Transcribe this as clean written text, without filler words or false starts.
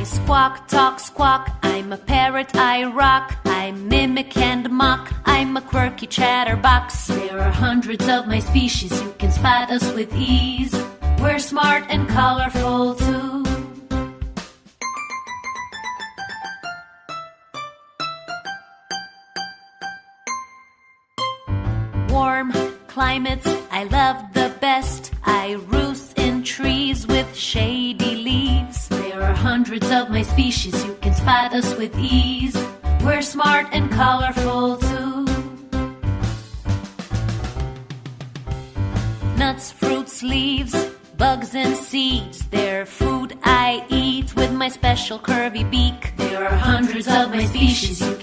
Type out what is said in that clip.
squawk, talk, squawk. I'm a parrot, I rock. I mimic and mock. I'm a quirky chatterbox. There are hundreds of my species. You can spot us with ease. We're smart and colorful too. Warm climates I love the best. I roost in trees with shady leaves. There are hundreds of my species. You can spot us with ease. We're smart and colorful too. Nuts, fruits, leaves, bugs and seeds. They're food I eat with my special curvy beak. There are hundreds of my species. You can